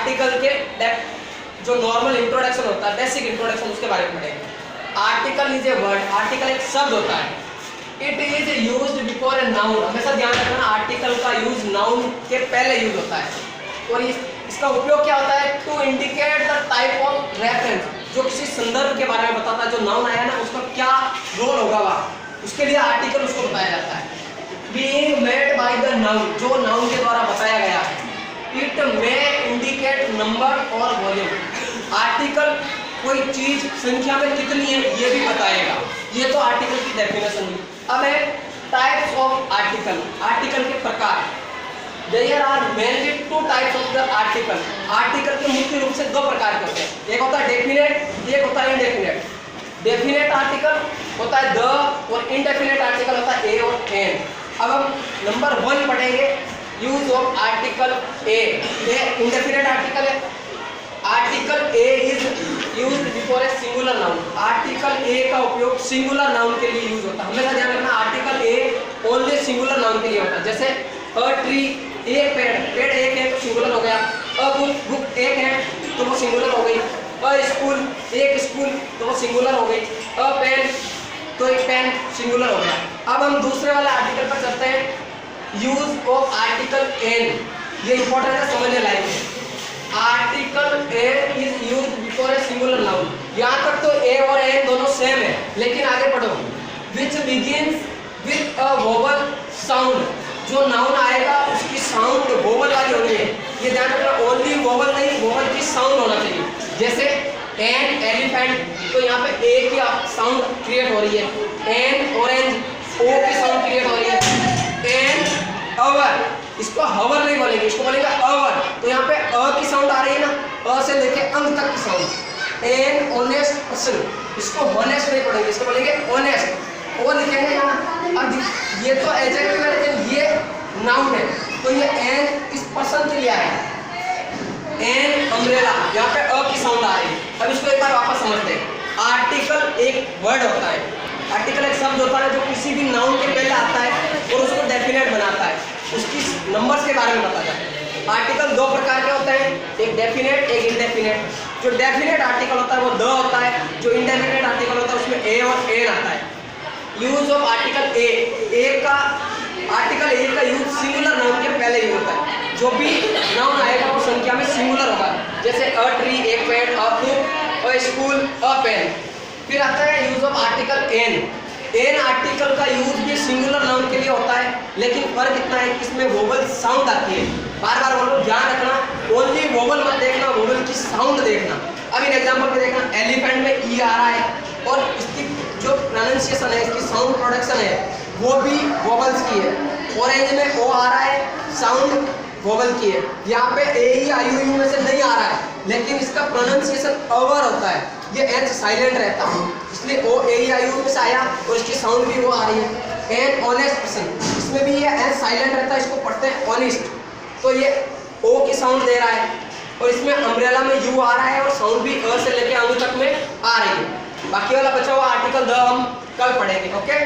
Article के जो normal introduction होता है, बेसिक इंट्रोडक्शन, उसके बारे में पढ़ेंगे। Article is a word, article एक शब्द होता है। It is used before a noun, हमेशा ध्यान रखना आर्टिकल का यूज नाउन के पहले यूज होता है। और इसका उपयोग क्या होता है? To indicate the type of reference, जो किसी संदर्भ के बारे में बताता है, जो नाउन आया ना उसका क्या रोल होगा वहाँ, उसके लिए आर्टिकल उसको बताया जाता है। Being made by the noun, जो नाउन के द्वारा बताया गया है। इट मे इंडिकेट नंबर और वॉल्यूम, आर्टिकल कोई चीज संख्या में कितनी है ये भी बताएगा। ये तो आर्टिकल की डेफिनेशन हुई। अब है टाइप्स ऑफ आर्टिकल, आर्टिकल के प्रकार। There are mainly two types of the article, article के मुख्य रूप से दो प्रकार के होते हैं, एक होता है डेफिनेट, एक होता है इनडेफिनेट। डेफिनेट आर्टिकल होता है द, और इनडेफिनेट आर्टिकल होता है ए और एन। अब हम नंबर 1 पढ़ेंगे, यूज ऑफ आर्टिकल ए। ये इनडेफिनेट आर्टिकल है। Article A is used before a singular noun, article A का उपयोग सिंगुलर नाउन के लिए यूज होता है। हमेशा ध्यान रखना article A only singular noun के लिए होता है। जैसे अ ट्री, एक पेड़, पेड़ एक है तो सिंगुलर हो गया। अ बुक, बुक एक है तो वो सिंगुलर हो गई। अ स्कूल, एक स्कूल तो वो सिंगुलर हो गई। अ पेन, तो एक पेन सिंगुलर हो गया। अब हम दूसरे वाले आर्टिकल पर चलते हैं, यूज ऑफ आर्टिकल एन। ये इंपॉर्टेंट है, समझने लायक है। Article A is used before a singular noun. यहाँ तक तो ए और एन दोनों सेम है, लेकिन आगे पढ़ो। Which begins with a vowel sound, जो नाउन आएगा उसकी साउंड वोवल वाली होनी है। ये ध्यान रखना, ओनली वोवल नहीं, वोवल की साउंड होना चाहिए। जैसे एन एलिफेंट, तो यहाँ पे ए की साउंड क्रिएट हो रही है। एन ऑरेंज, ओ की साउंड क्रिएट हो रही है। एन अवर, इसको हवर नहीं बोलेंगे, इसको बोलेंगे अवर, तो यहाँ पे अ की साउंड आ रही है ना, अ से लेके अंत तक की साउंड। एन ऑनेस्ट पर्सन, इसको ऑनेस्ट नहीं पढ़ेंगे, इसको बोलेंगे ऑनेस्ट, वो लिखेंगे यहाँ। अब ये तो एडजेक्टिव है, लेकिन ये नाउन है, तो ये एन इस पर्सन के लिए आया। एन अम्ब्रेला, यहाँ पे अ की साउंड आ रही है। अब इसको एक बार वापस समझते हैं। आर्टिकल एक वर्ड होता है, आर्टिकल एक शब्द होता है जो किसी भी नाउन के पहले आता है और उसको डेफिनेट बनाता है, उसकी नंबर्स के बारे में बताता है। आर्टिकल दो प्रकार के होते हैं, एक डेफिनेट, एक इनडेफिनेट। जो डेफिनेट आर्टिकल होता है वो द होता है, जो इनडेफिनेट आर्टिकल होता है उसमें ए और एन आता है। यूज ऑफ आर्टिकल ए, ए का आर्टिकल ए का यूज सिंगुलर नाउन के पहले ही होता है। जो भी नाउन आएगा वो संख्या में सिंगुलर होगा। जैसे अ ट्री, एक पेड़, a book, a school, a pen. फिर आता है use of article an. An article का यूज भी सिंगुलर नाउन के लिए होता है, लेकिन फर्क इतना है कि इसमें वोवल साउंड आती है। बार बार बोलो, ध्यान रखना, ओनली वोवल मत देखना, वोवल की साउंड देखना। अब इन एग्जांपल पे देखना, एलिफेंट में ई आ रहा है और इसकी जो प्रोनाउंसिएशन है, इसकी साउंड प्रोडक्शन है वो भी वोवल्स की है। ऑरेंज में ओ आ रहा है, साउंड वोवल की है। यहाँ पे ए ई आई यू में से नहीं आ रहा है, लेकिन इसका प्रोनाउंसिएशन अवर होता है, ये एच साइलेंट रहता है, इसलिए ओ ए ई आई यू में से आया और इसकी साउंड भी वो आ रही है। एन ऑनेस्ट पर्सन, इसमें भी ये एच साइलेंट रहता है, इसको पढ़ते हैं ऑनेस्ट, तो ये ओ की साउंड दे रहा है। और इसमें अम्ब्रेला में यू आ रहा है और साउंड भी अ से लेके अंग तक में आ रही है। बाकी वाला बचा हुआ आर्टिकल द हम कल पढ़ेंगे। ओके।